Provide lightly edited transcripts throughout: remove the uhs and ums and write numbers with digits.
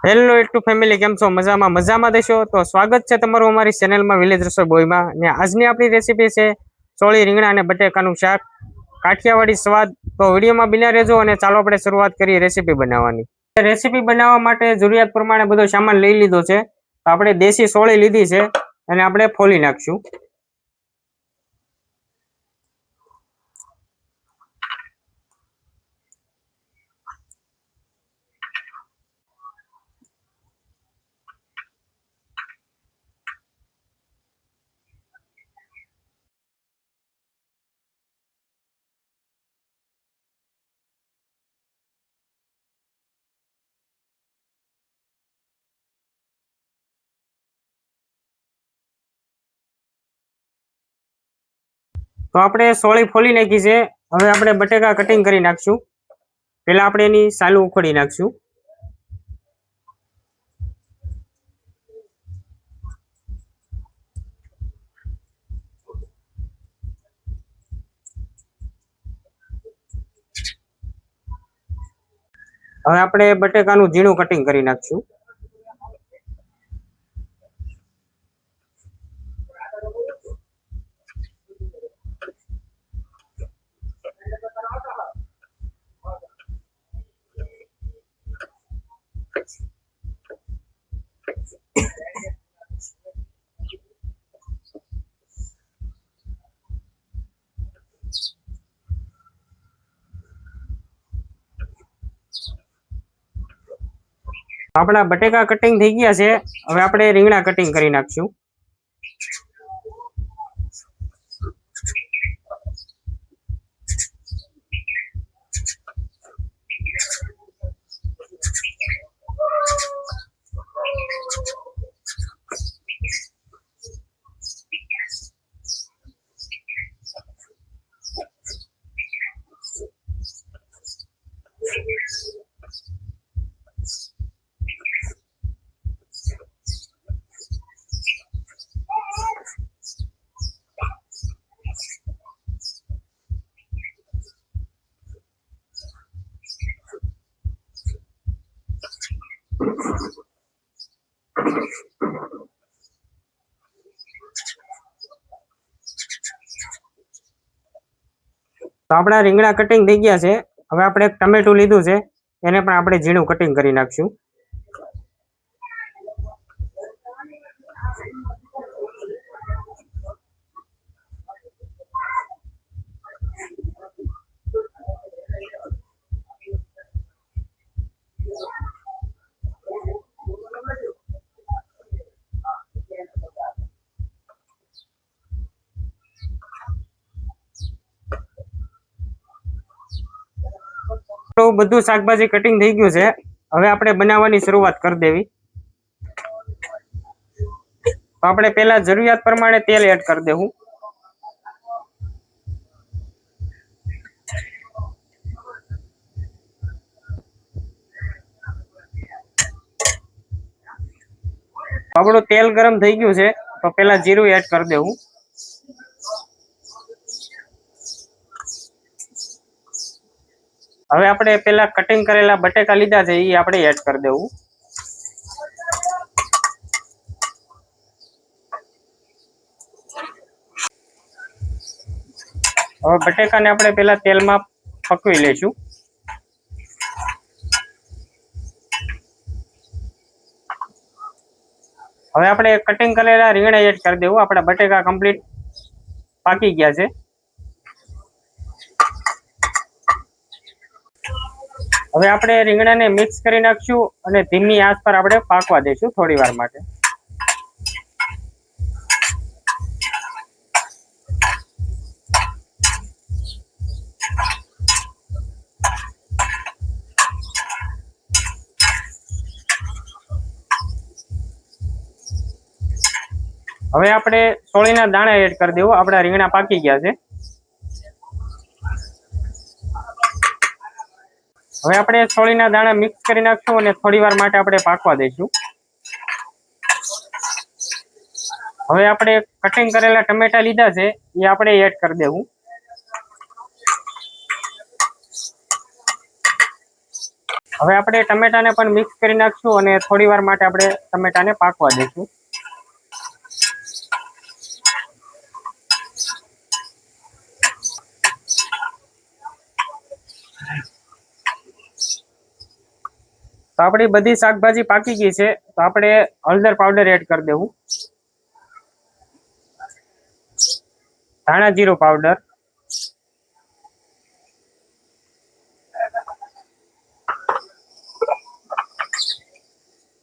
Hello YouTube family, કેમ છો? મજામાં દેશો તો સ્વાગત છે તમારું અમારી ચેનલમાં વિલેજ રસોઈ બોયમાં. ને આજની આપણી રેસીપી છે ચોળી રીંગણા અને બટેકાનું શાક, કાઠિયાવાડી સ્વાદ. તો વિડીયોમાં બિના રહેજો અને ચાલો આપણે શરૂઆત કરીએ રેસીપી બનાવવાની. રેસીપી બનાવવા માટે જરૂરિયાત પ્રમાણે બધો સામાન લઈ લીધો છે. તો આપણે દેશી ચોળી લીધી છે અને આપણે ફોલી નાખશું. તો આપણે સોળી ફોલી નાખી છે. હવે આપણે બટેકા કટિંગ કરી નાખશું. પેલા આપણે એની સાલું ઉખડી નાખશું. હવે આપણે બટેકાનું ઝીણું કટિંગ કરી નાખશું. આપણા બટેકા કટિંગ થઈ ગયા છે. હવે આપણે રીંગણા કટિંગ કરી નાખશું. તો આપણા રીંગણા કટિંગ થઈ ગયા છે. હવે આપણે એક ટમેટું લીધું છે, એને પણ આપણે ઝીણું કટિંગ કરી નાખશું. તો બધું શાકભાજી કટિંગ થઈ ગયું છે. હવે આપણે બનાવવાની શરૂઆત કરી દેવી. તો આપણે પહેલા જરૂરિયાત પ્રમાણે તેલ એડ કરી દેવું. આપણું તેલ ગરમ થઈ ગયું છે, તો પહેલા જીરું એડ કરી દેવું. હવે આપણે પેલા કટિંગ કરેલા બટેકા લીધા છે, એ આપણે એડ કરી દેવું. હવે બટેકાને આપણે પેલા તેલમાં પકવી લઈશું. હવે આપણે કટિંગ કરેલા રીંગણા એડ કરી દેવું. આપણા બટેકા કમ્પ્લીટ પાકી ગયા છે. હવે આપણે રીંગણાને મિક્સ કરી નાખશું અને ધીમી આંચ પર આપણે પાકવા દઈશું થોડી વાર માટે. હવે આપણે સોળીના દાણા એડ કરી દેવું. આપણા રીંગણા પાકી ગયા છે. હવે આપણે સોળીના દાણા મિક્સ કરી નાખશું અને થોડી વાર માટે આપણે પાકવા દઈશું. હવે આપણે કટિંગ કરેલા ટમેટા લીધા છે, એ આપણે એડ કરી દેવું. હવે આપણે ટમેટાને પણ મિક્સ કરી નાખશું અને થોડી વાર માટે આપણે ટમેટાને પાકવા દઈશું. તો આપણી બધી શાકભાજી પાકી ગઈ છે, તો આપણે હળદર પાવડર એડ કરી દેવું, ધાણા જીરું પાવડર,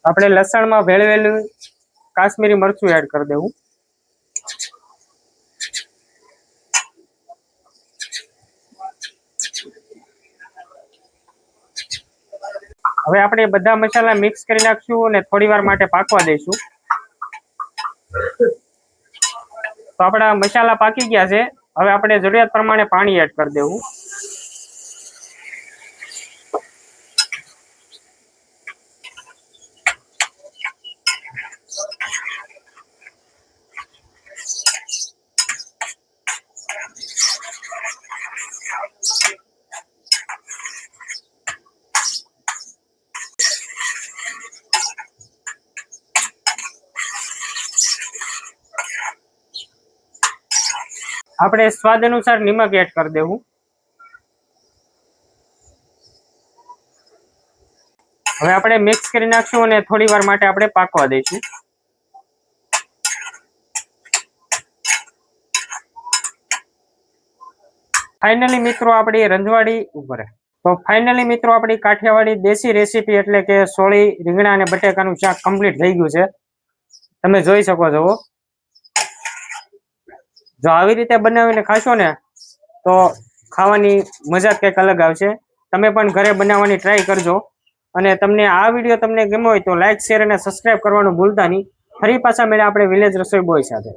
આપણે લસણમાં ભેળવેલું કાશ્મીરી મરચું એડ કરી દેવું, હવે આપણે બધા મસાલા મિક્સ કરી નાખશું અને થોડી વાર માટે પાકવા દઈશું. તો આપણા મસાલા પાકી ગયા છે. હવે આપણે જરૂરિયાત પ્રમાણે પાણી એડ કરી દેવું. આપણે સ્વાદ અનુસાર નમક એડ કરી દેવું. હવે આપણે મિક્સ કરી નાખશું અને થોડી વાર માટે આપણે પાકવા દઈશું. ફાઇનલી મિત્રો આપણી રંજવાડી ફાઇનલી મિત્રો આપણી કાઠિયાવાડી દેશી રેસીપી એટલે કે સોળી રીંગણા અને બટેકાનું શાક કમ્પ્લીટ થઈ ગયું છે. તમે જોઈ શકો છો. જો આવી રીતે બનાવીને ખાશો ને તો ખાવાની મજા કંઈક અલગ આવશે. તમે પણ ઘરે બનાવવાની ટ્રાય કરજો. અને તમને આ વિડીયો તમને ગમ્યો હોય તો લાઈક, શેર અને સબસ્ક્રાઇબ કરવાનું ભૂલતા નહીં. ફરી પાછા મળ્યા આપણે વિલેજ રસોઈ બોય સાથે.